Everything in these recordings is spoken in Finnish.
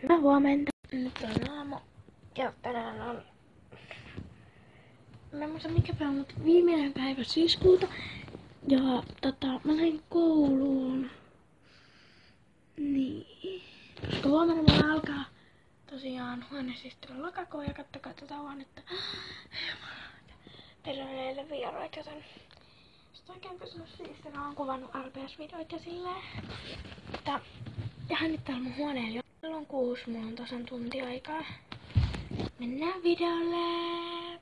Hyvää huomenta. Nyt on aamu ja tänään on... Mä en muista mikä päivä, mutta viimeinen päivä syyskuuta. Ja mä lähdin kouluun. Niin. Koska huomenna mulla alkaa tosiaan huoneesiistely lokakuu ja kattokaa tätä huonetta. Meillä on eilen vieraita, joten sit oikein pysynyt siistinä. Oon kuvannut RPS-videoita ja silleen. Mutta ihan nyt täällä mun huoneella. Kello on 6, mulla on tasan tunti aikaa. Mennään videolle!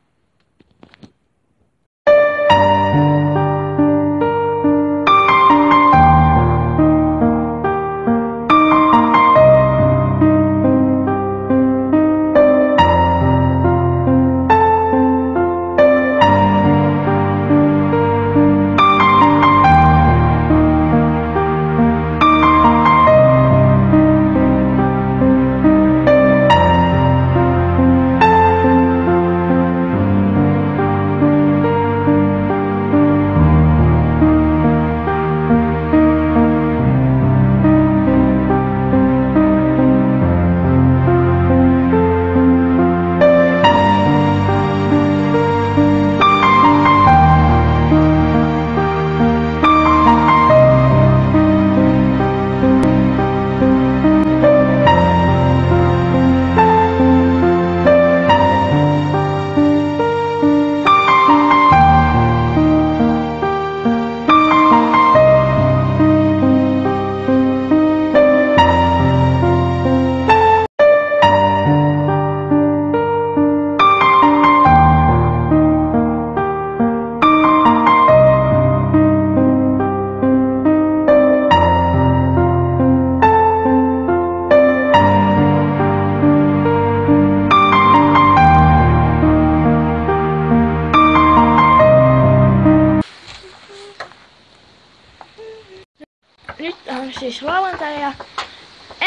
Nyt on siis lauantai ja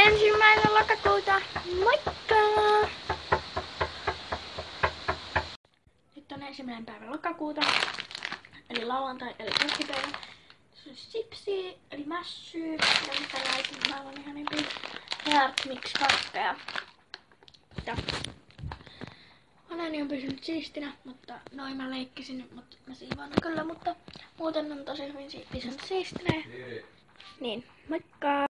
1. lokakuuta. Moikka! Nyt on 1. päivä lokakuuta, eli lauantai, eli keskipäivä. Tässä on sipsi, eli mässyy, ja mitä laitin, aivan ihanimpi Heart Mix kakkeja. Ja huoneeni on pysynyt siistinä, mutta noin mä leikkisin nyt, mutta mä siivoan kyllä, mutta muuten on tosi hyvin pysynyt siistinä. Niin, moikka!